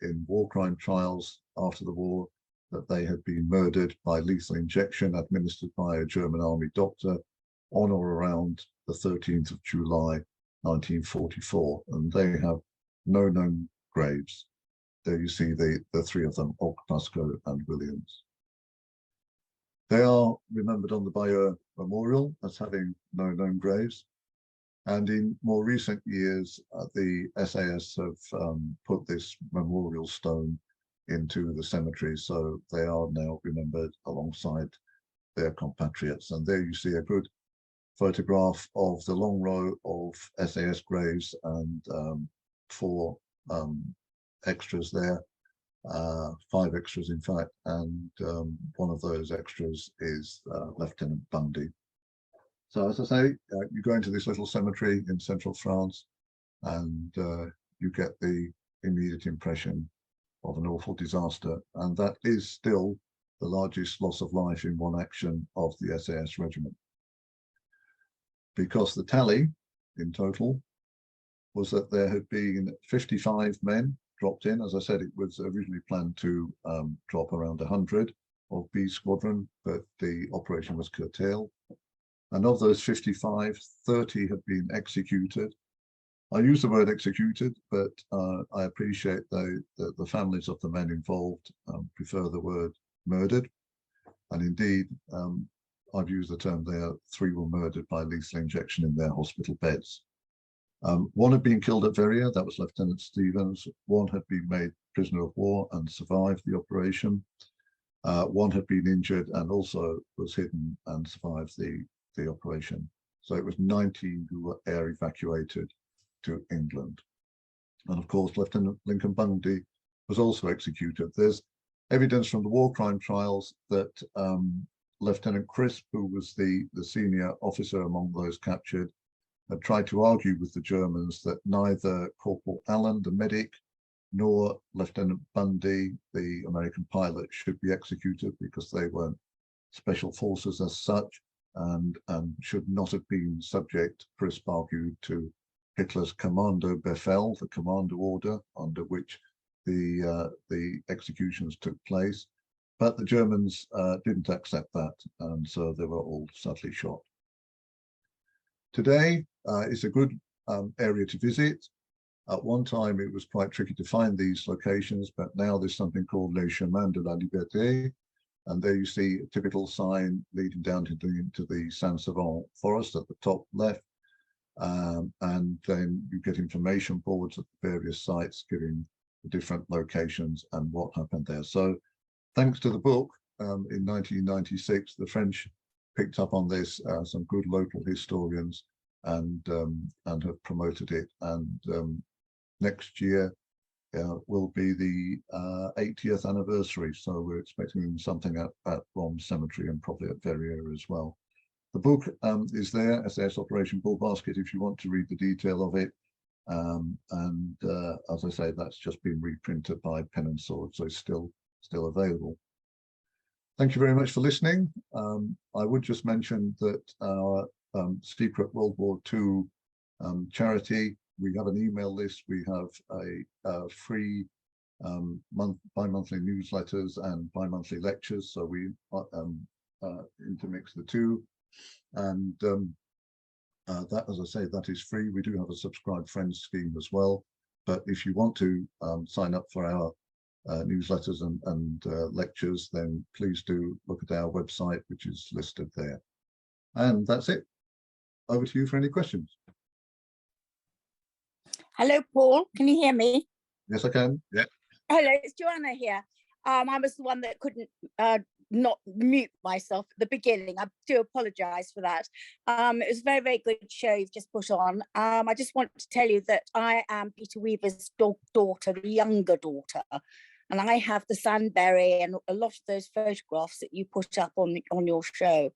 in war crime trials after the war that they had been murdered by lethal injection administered by a German army doctor on or around the 13th of July, 1944. And they have no known graves. There you see the 3 of them, Og, Pascoe and Williams. They are remembered on the Bayeux Memorial as having no known graves. And in more recent years, the SAS have put this memorial stone into the cemetery, so they are now remembered alongside their compatriots. And there you see a good photograph of the long row of SAS graves and 4 extras there, 5 extras in fact, and one of those extras is Lieutenant Bundy. So as I say, you go into this little cemetery in central France and you get the immediate impression of an awful disaster, and that is still the largest loss of life in one action of the SAS regiment. Because the tally in total was that there had been 55 men dropped in. As I said, it was originally planned to drop around 100 of B Squadron, but the operation was curtailed. And of those 55, 30 had been executed. I use the word executed, but I appreciate that the families of the men involved prefer the word murdered. And indeed, I've used the term there, 3 were murdered by lethal injection in their hospital beds. 1 had been killed at Verrières, that was Lieutenant Stevens. 1 had been made prisoner of war and survived the operation. 1 had been injured and also was hidden and survived the operation. So it was 19 who were air evacuated to England. And of course, Lieutenant Lincoln Bundy was also executed. There's evidence from the war crime trials that Lieutenant Crisp, who was the senior officer among those captured, had tried to argue with the Germans that neither Corporal Allen, the medic, nor Lieutenant Bundy, the American pilot, should be executed because they weren't special forces as such and should not have been subject, Crisp argued, to Hitler's Kommando-Befehl, the commando order under which the executions took place. But the Germans didn't accept that, and so they were all sadly shot. Today is a good area to visit. At one time, it was quite tricky to find these locations, but now there's something called Les Chemins de la Liberté. And there you see a typical sign leading down into the Saint-Savon forest at the top left. And then you get information boards at the various sites giving the different locations and what happened there. So thanks to the book, in 1996, the French picked up on this, some good local historians, and have promoted it. And next year will be the 80th anniversary. So we're expecting something at Rome Cemetery and probably at Verrières as well. The book is there, SAS Operation Bulbasket, if you want to read the detail of it. As I say, that's just been reprinted by Pen and Sword, so it's still available. Thank you very much for listening. I would just mention that our Secret World War II charity, we have an email list. We have a free bi-monthly newsletters and bi-monthly lectures, so we intermix the two. And that, as I say, that is free. We do have a subscribe friends scheme as well, but if you want to sign up for our newsletters and lectures, then please do look at our website, which is listed there. And that's it. Over to you for any questions. Hello, Paul. Can you hear me? Yes, I can. Yeah. Hello, it's Joanna here. I was the one that couldn't not mute myself at the beginning. I do apologise for that. It was a very, very good show you've just put on. I just want to tell you that I am Peter Weaver's daughter, the younger daughter, and I have the Sandberry and a lot of those photographs that you put up on your show.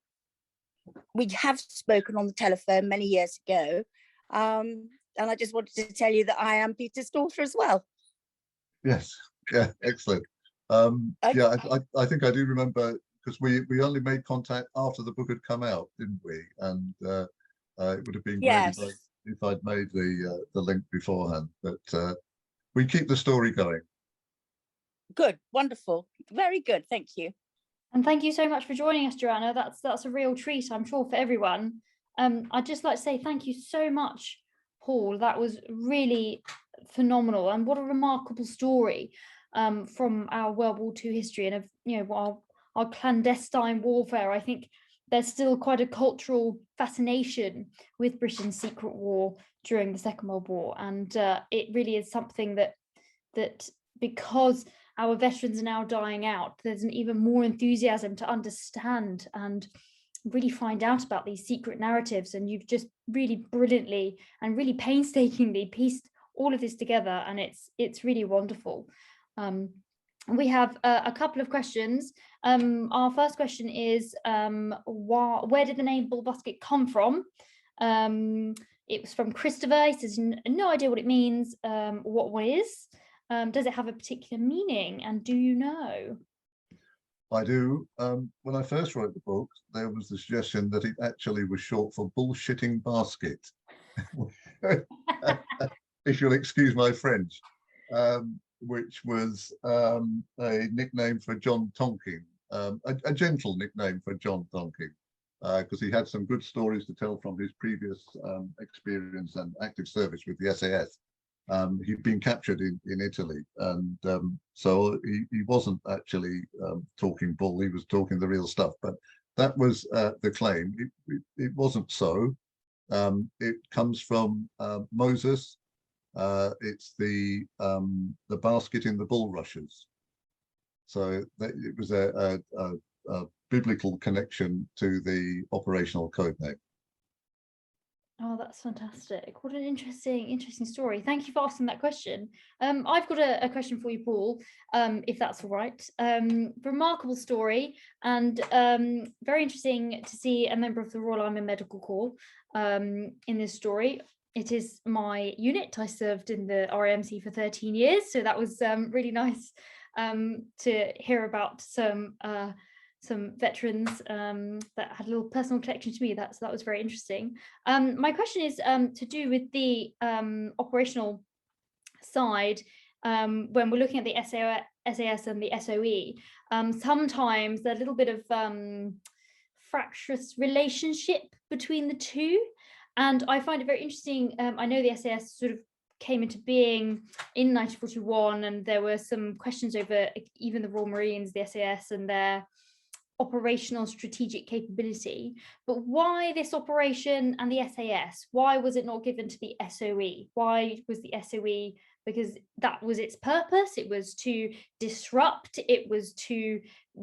We have spoken on the telephone many years ago, and I just wanted to tell you that I am Peter's daughter as well. Yes, yeah, excellent. Okay. Yeah, I think I do remember, because we only made contact after the book had come out, didn't we? And it would have been great Yes. if I'd made the link beforehand. But we keep the story going. Good, wonderful, very good, thank you. And thank you so much for joining us, Joanna. That's a real treat, I'm sure, for everyone. I'd just like to say thank you so much, Paul. That was really phenomenal, and what a remarkable story from our World War II history and of our clandestine warfare. I think there's still quite a cultural fascination with Britain's secret war during the Second World War, and it really is something that because our veterans are now dying out, there's an even more enthusiasm to understand and really find out about these secret narratives. And you've just really brilliantly and really painstakingly pieced all of this together, and it's really wonderful. We have a couple of questions. Our first question is, where did the name Bulbasket come from? It was from Christopher. He says, no idea what it means. What is? Does it have a particular meaning, and do you know? I do. When I first wrote the book, there was the suggestion that it actually was short for bullshitting basket. If you'll excuse my French, which was a nickname for John Tonking, a gentle nickname for John Tonking, because he had some good stories to tell from his previous experience and active service with the SAS. He'd been captured in Italy, and so he wasn't actually talking bull, he was talking the real stuff, but that was the claim. It wasn't so. It comes from Moses. It's the basket in the bulrushes. So it was a biblical connection to the operational code name. Oh, that's fantastic. What an interesting story. Thank you for asking that question. I've got a question for you, Paul, if that's all right. Remarkable story, and very interesting to see a member of the Royal Army Medical Corps in this story. It is my unit. I served in the RAMC for 13 years, so that was really nice to hear about some veterans that had a little personal connection to me. That was very interesting. My question is to do with the operational side. When we're looking at the SAS and the SOE, sometimes there's a little bit of fractious relationship between the two, and I find it very interesting. I know the SAS sort of came into being in 1941, and there were some questions over even the Royal Marines, the SAS, and their operational strategic capability. But why this operation and the SAS? Why was it not given to the SOE? Why was the SOE? Because that was its purpose. It was to disrupt. It was to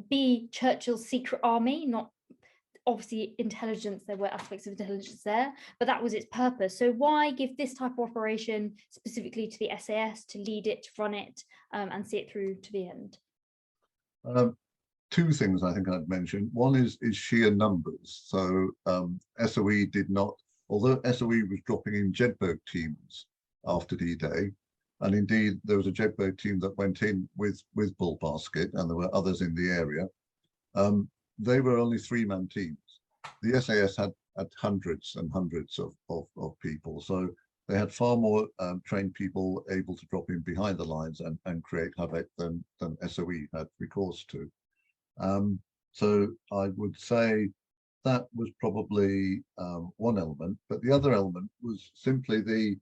be Churchill's secret army, not obviously intelligence. There were aspects of intelligence there, but that was its purpose. So why give this type of operation specifically to the SAS to lead it, to run it, and see it through to the end? two things I think I'd mention. One is sheer numbers. So SOE did not, although SOE was dropping in Jedburgh teams after D-Day, and indeed there was a Jedburgh team that went in with Bulbasket, and there were others in the area. They were only 3-man teams. The SAS had hundreds and hundreds of people, so they had far more trained people able to drop in behind the lines and create havoc than SOE had recourse to. So I would say that was probably one element, but the other element was simply the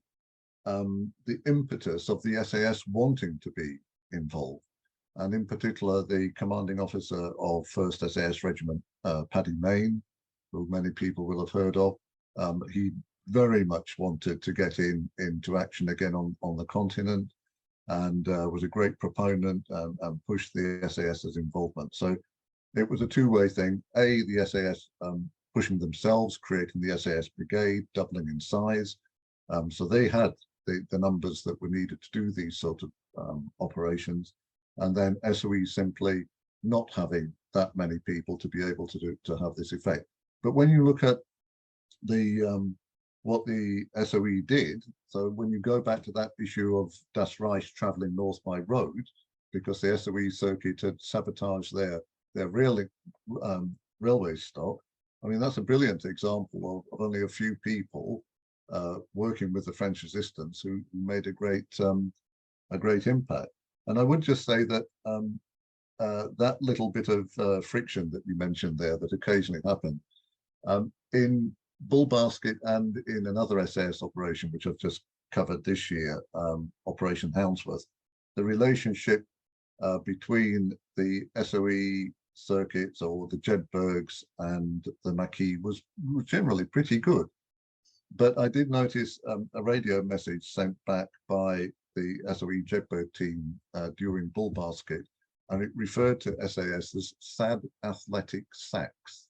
impetus of the SAS wanting to be involved, and in particular the commanding officer of 1st SAS Regiment, Paddy Main, who many people will have heard of. He very much wanted to get into action again on the continent, and was a great proponent and pushed the SAS's involvement. So it was a two-way thing. The SAS pushing themselves, creating the SAS brigade, doubling in size. So they had the numbers that were needed to do these sort of operations, and then SOE simply not having that many people to be able to have this effect. But when you look at the what the SOE did, so when you go back to that issue of Das Reich traveling north by road, because the SOE circuit had sabotaged their railway stock, I mean, that's a brilliant example of only a few people working with the French resistance who made a great impact. And I would just say that that little bit of friction that you mentioned there that occasionally happened in Bulbasket and in another SAS operation, which I've just covered this year, Operation Houndsworth, the relationship between the SOE circuits or the Jedburghs and the McCue was generally pretty good. But I did notice a radio message sent back by the SOE Jedburgh team during Bulbasket, and it referred to SAS as sad athletic sacks.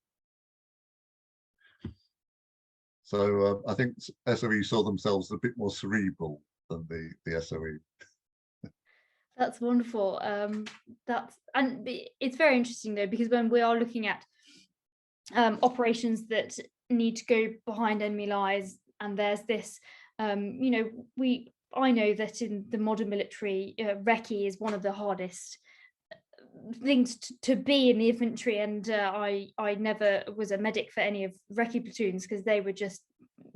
So I think SOE saw themselves a bit more cerebral than the SOE. That's wonderful. And it's very interesting though, because when we are looking at operations that need to go behind enemy lines, and there's this, you know, I know that in the modern military, recce is one of the hardest things to be in the infantry, and I never was a medic for any of recce platoons because they were just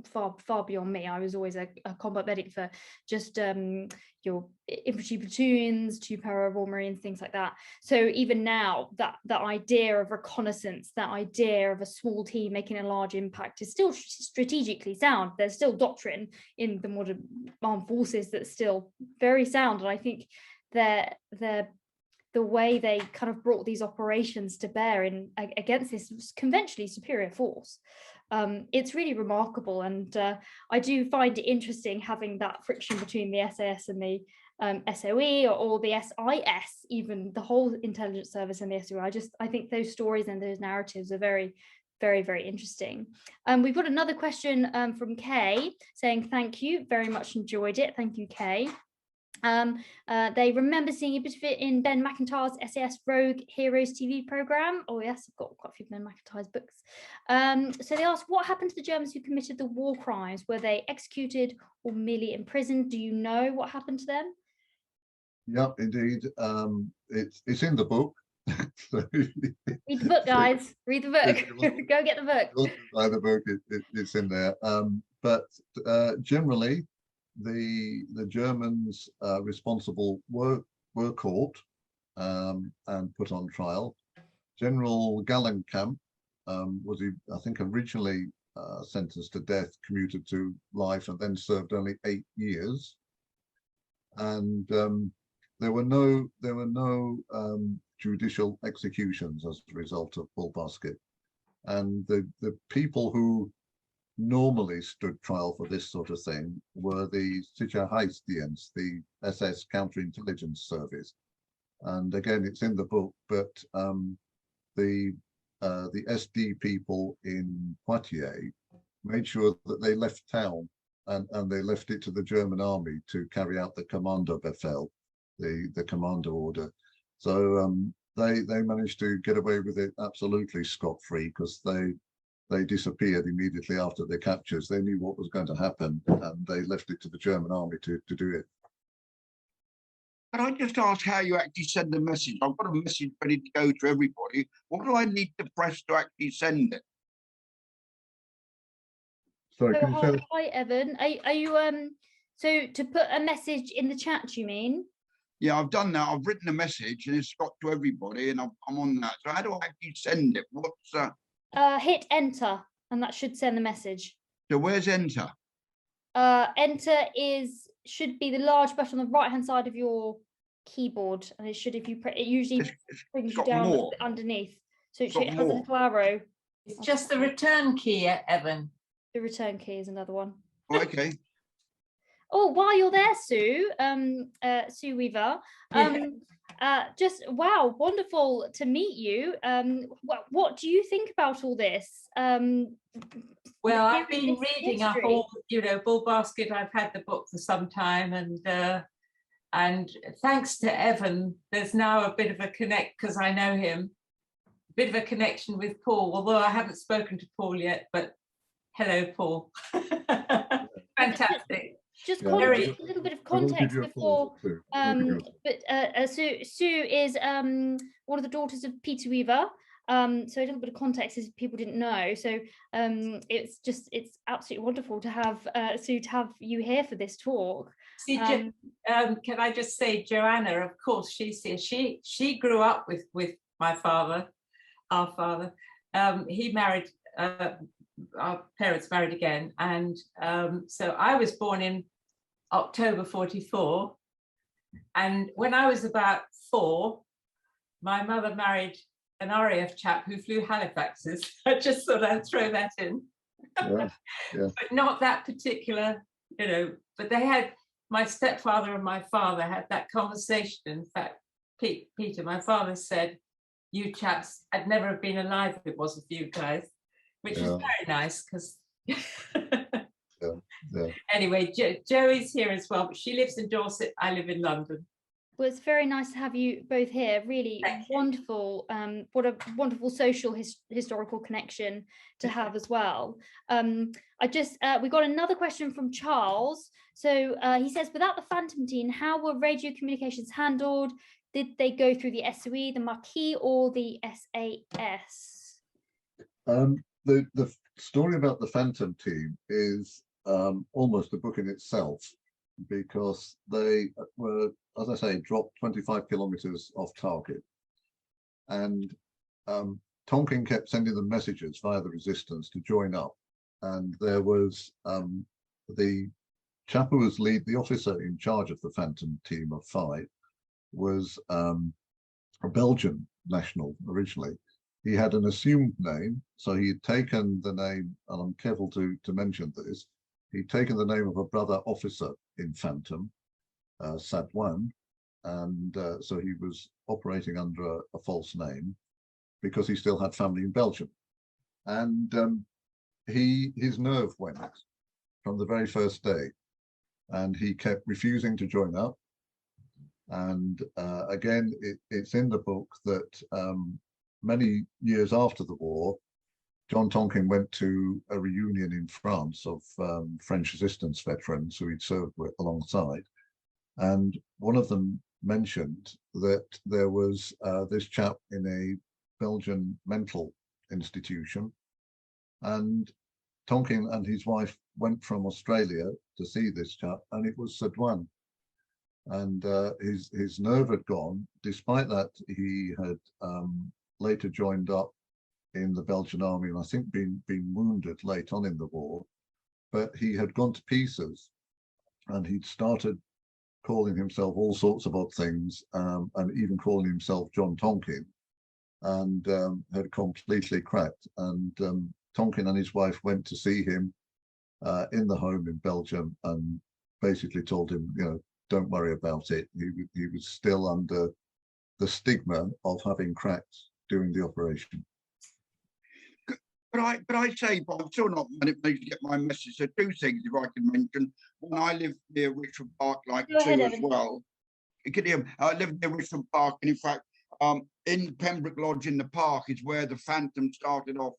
far beyond me. I was always a combat medic for just your infantry platoons, 2 para Marines, things like that. So even now, that idea of reconnaissance, that idea of a small team making a large impact is still strategically sound. There's still doctrine in the modern armed forces that's still very sound, and I think the way they kind of brought these operations to bear against this conventionally superior force, it's really remarkable. And I do find it interesting having that friction between the SAS and the SOE, or the SIS, even the whole intelligence service and the SOE. I think those stories and those narratives are very, very, very interesting. We've got another question from Kay saying, thank you, very much enjoyed it. Thank you, Kay. They remember seeing a bit of it in Ben McIntyre's SAS Rogue Heroes TV program. Oh yes, I've got quite a few Ben McIntyre's books. So they asked, what happened to the Germans who committed the war crimes? Were they executed or merely imprisoned? Do you know what happened to them? Yep, indeed. It's in the book. Read the book, guys. Read the book. Go get the book. Buy the book. It's in there. But generally, the Germans responsible were caught and put on trial. General Gallenkamp was, I think, originally sentenced to death, commuted to life, and then served only 8 years. And there were no judicial executions as a result of Bulbasket. And the people who normally stood trial for this sort of thing were the Sicherheitsdienst, the SS counterintelligence service. And again, it's in the book, but the SD people in Poitiers made sure that they left town and they left it to the German army to carry out the Kommandobefehl, the commando order. So they managed to get away with it absolutely scot-free, because they disappeared immediately after their captures. They knew what was going to happen, and they left it to the German army to do it. Can I just ask how you actually send the message? I've got a message ready to go to everybody. What do I need to press to actually send it? Sorry, So can you say that? hi Evan, are you so to put a message in the chat, you mean? Yeah, I've done that. I've written a message and it's got to everybody, and I'm on that. So how do I actually send it? What's Hit enter, and that should send the message. so where's enter? Enter should be the large button on the right hand side of your keyboard, and it should, if you press it, usually brings you down more. underneath. So it Got has a more. little arrow. It's just the return key, Evan. The return key is another one. Oh, okay. Oh, while you're there, Sue, Sue Weaver, just wow, wonderful to meet you. What do you think about all this? Well, I've been reading up history. all, Bulbasket. I've had the book for some time, and thanks to Evan, there's now a bit of a connect, because I know him, a bit of a connection with Paul, although I haven't spoken to Paul yet, but hello, Paul. Fantastic. Just Yeah, a little bit of context before, Sue is one of the daughters of Peter Weaver. So a little bit of context, as people didn't know. So it's absolutely wonderful to have Sue, to have you here for this talk. See, can I just say, Joanna, of course, she's here. She grew up with my father, our father. He married. Our parents married again, and so I was born in October 44, and when I was about 4, my mother married an RAF chap who flew Halifaxes. I just thought I'd throw that in. Yeah, yeah. But not that particular, but they had, my stepfather and my father had that conversation. In fact, Peter, my father said, you chaps, I'd never have been alive if it wasn't for you guys, which was very nice, because anyway, Joey's here as well, but she lives in Dorset, I live in London. Well, it's very nice to have you both here. Really wonderful. What a wonderful social historical connection to have as well. We got another question from Charles. So he says, without the Phantom team, how were radio communications handled? Did they go through the SOE, the Marquis, or the SAS? The story about the Phantom team is almost a book in itself, because they were, as I say, dropped 25 kilometers off target, and Tonkin kept sending them messages via the resistance to join up, and there was the chap who was the officer in charge of the Phantom team of 5 was a Belgian national originally. He had an assumed name, so he had taken the name, and I'm careful to mention this, he'd taken the name of a brother officer in Phantom, Sadwan, and so he was operating under a false name because he still had family in Belgium. And his nerve went from the very first day, and he kept refusing to join up. And again, it's in the book that many years after the war, John Tonkin went to a reunion in France of French resistance veterans who he'd served with alongside. And one of them mentioned that there was this chap in a Belgian mental institution. And Tonkin and his wife went from Australia to see this chap, and it was Sadwan. And his nerve had gone. Despite that, he had later joined up in the Belgian army, and I think been wounded late on in the war, but he had gone to pieces, and he'd started calling himself all sorts of odd things, and even calling himself John Tonkin, and had completely cracked. And Tonkin and his wife went to see him in the home in Belgium, and basically told him, don't worry about it. He was still under the stigma of having cracked during the operation. But I say, but I'm still not managed to get my message. So 2 things, if I can mention. When I lived near Richmond Park, like Sue as well. You can hear me. I lived near Richmond Park, and in fact, In Pembroke Lodge in the park is where the Phantom started off.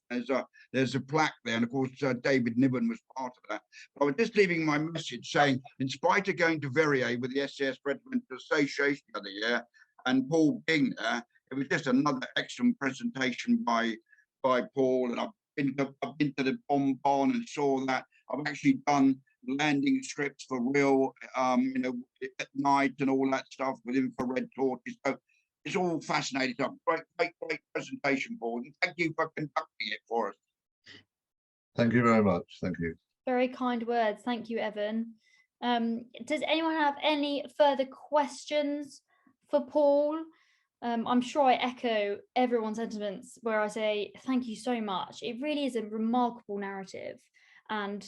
There's a plaque there, and of course David Niven was part of that. But I was just leaving my message saying, in spite of going to Verrier with the SAS Regimental Association the other year, and Paul being there, it was just another excellent presentation by Paul. And I've been to the bomb barn and saw that. I've actually done landing strips for real, you know, at night and all that stuff with infrared torches. So it's all fascinating stuff. Great presentation, Paul. And thank you for conducting it for us. Thank you very much. Thank you. Very kind words. Thank you, Evan. Does anyone have any further questions for Paul? I'm sure I echo everyone's sentiments where I say thank you so much. It really is a remarkable narrative, and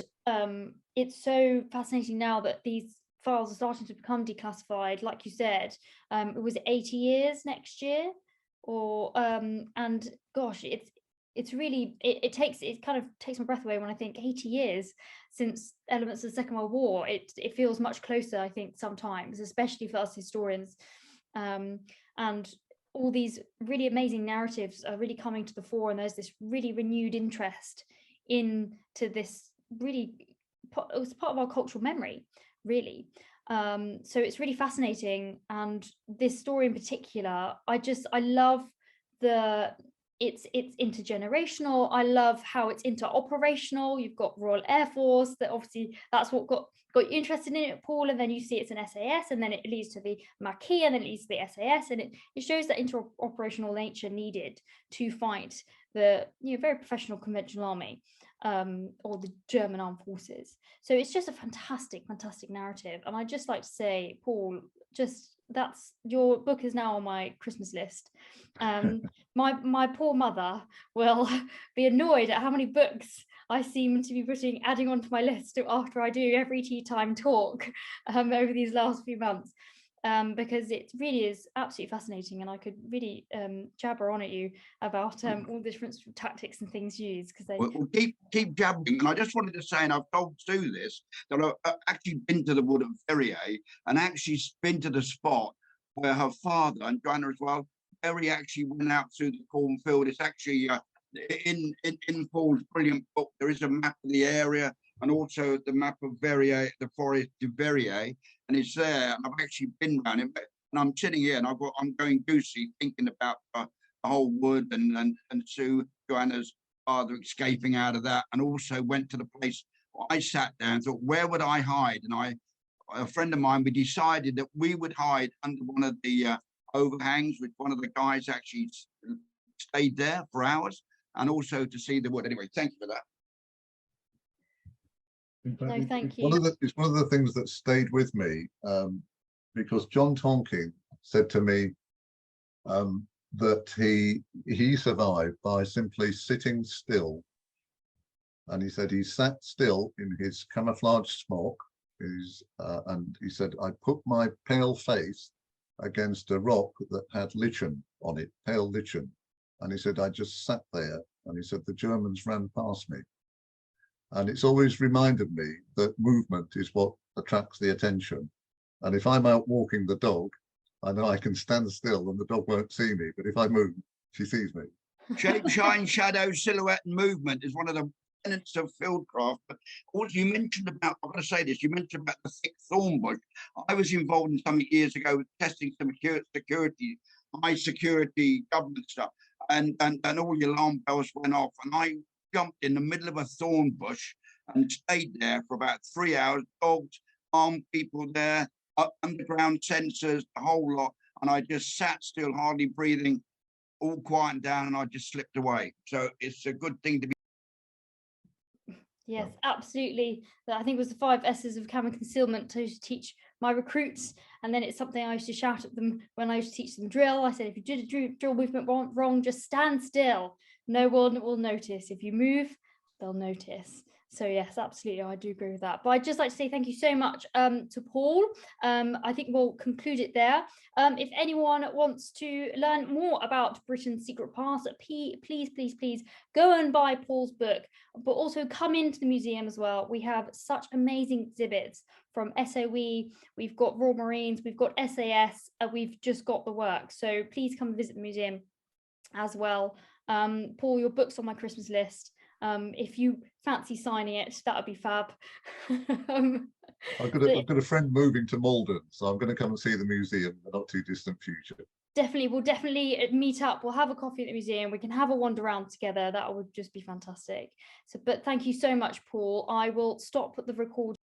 it's so fascinating now that these files are starting to become declassified. Like you said, it was 80 years next year, or and gosh, it's really it kind of takes my breath away when I think 80 years since elements of the Second World War. It feels much closer, I think, sometimes, especially for us historians. And all these really amazing narratives are really coming to the fore, and there's this really renewed interest into this. Really, it was part of our cultural memory, really. So it's really fascinating, and this story in particular, I love it's intergenerational. I love how it's interoperational. You've got Royal Air Force, that obviously that's what got you interested in it, Paul, and then you see it's an SAS, and then it leads to the Marquis, and then it leads to the SAS, and it shows that interoperational nature needed to fight the very professional conventional army, or the German armed forces. So it's just a fantastic narrative, and I'd just like to say, Paul, your book is now on my Christmas list. My poor mother will be annoyed at how many books I seem to be adding onto my list after I do every tea time talk over these last few months, because it really is absolutely fascinating, and I could really jabber on at you about all the different tactics and things used, because Well, keep jabbering. And I just wanted to say, and I've told Sue this, that I've actually been to the wood of Verrier, and actually been to the spot where her father, and Joanna as well, Verrier actually went out through the cornfield. It's actually in Paul's brilliant book. There is a map of the area, and also the map of Verrier, the forest of Verrier, and it's there. And I've actually been around it, and I'm sitting here, and I'm going goosey thinking about the whole wood, and Sue, Joanna's father, escaping out of that, and also went to the place. I sat there and thought, where would I hide? And a friend of mine, we decided that we would hide under one of the overhangs, which one of the guys actually stayed there for hours, and also to see the wood. Anyway, thank you for that. No, thank you. It's one of the things that stayed with me, because John Tonking said to me that he survived by simply sitting still. And he said he sat still in his camouflage smock, and he said, I put my pale face against a rock that had lichen on it, pale lichen. And he said, I just sat there, and he said, the Germans ran past me. And it's always reminded me that movement is what attracts the attention. And if I'm out walking the dog, I know I can stand still and the dog won't see me. But if I move, she sees me. Shape, shine, shadow, silhouette, and movement is one of the tenets of fieldcraft. But also, you mentioned about, I've got to say this, you mentioned about the thick thorn bush. I was involved in something years ago with testing some security, high security government stuff. And all the alarm bells went off, and I jumped in the middle of a thorn bush and stayed there for about 3 hours. Dogs, armed people there, underground sensors, the whole lot. And I just sat still, hardly breathing, all quiet down, and I just slipped away. So it's a good thing to be. Yes, absolutely. I think it was the 5 S's of camo concealment to teach my recruits, and then it's something I used to shout at them when I used to teach them drill. I said, if you did a drill movement wrong, just stand still. No one will notice. If you move, they'll notice. So yes, absolutely, I do agree with that. But I'd just like to say thank you so much to Paul. I think we'll conclude it there. If anyone wants to learn more about Britain's secret past, please go and buy Paul's book, but also come into the museum as well. We have such amazing exhibits from SOE, we've got Royal Marines, we've got SAS, we've just got the work. So please come visit the museum as well. Paul, your book's on my Christmas list. If you fancy signing it, that would be fab. I've got a friend moving to Malden, so I'm going to come and see the museum in the not too distant future. Definitely, we'll definitely meet up. We'll have a coffee at the museum. We can have a wander around together. That would just be fantastic. So, but thank you so much, Paul. I will stop the recording.